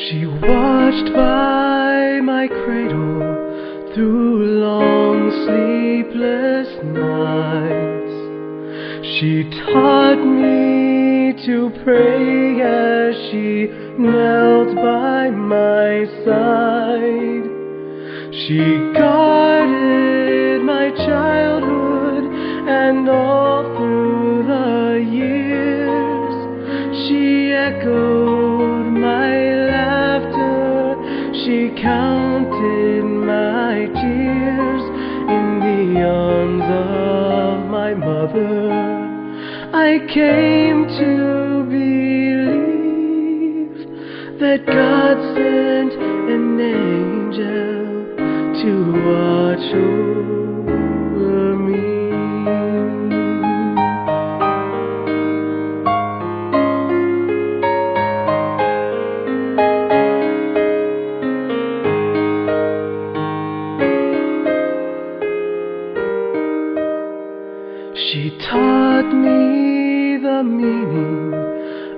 She watched by my cradle through long sleepless nights. She taught me to pray as she knelt by my side. She guarded my childhood and all through the years. She echoed my laughter, she counted my tears. In the arms of my mother, I came to believe that God sent an angel to watch over me. She taught me the meaning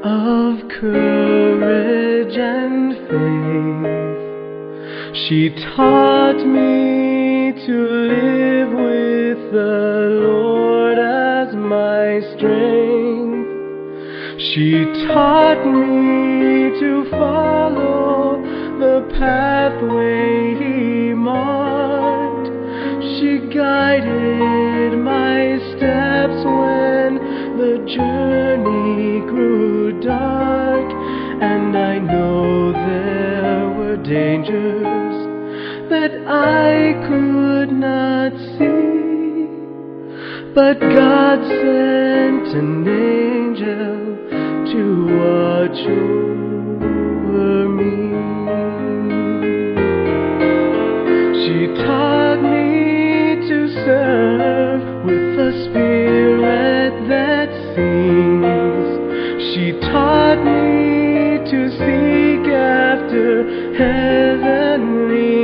of courage and faith. She taught me to live with the Lord as my strength. She taught me to follow the pathway He marked. She guided my steps when the journey grew dark, and I know there were dangers that I could not see, but God sent an angel to watch over me. She taught me to serve with a spirit that sings. She taught me to seek after heavenly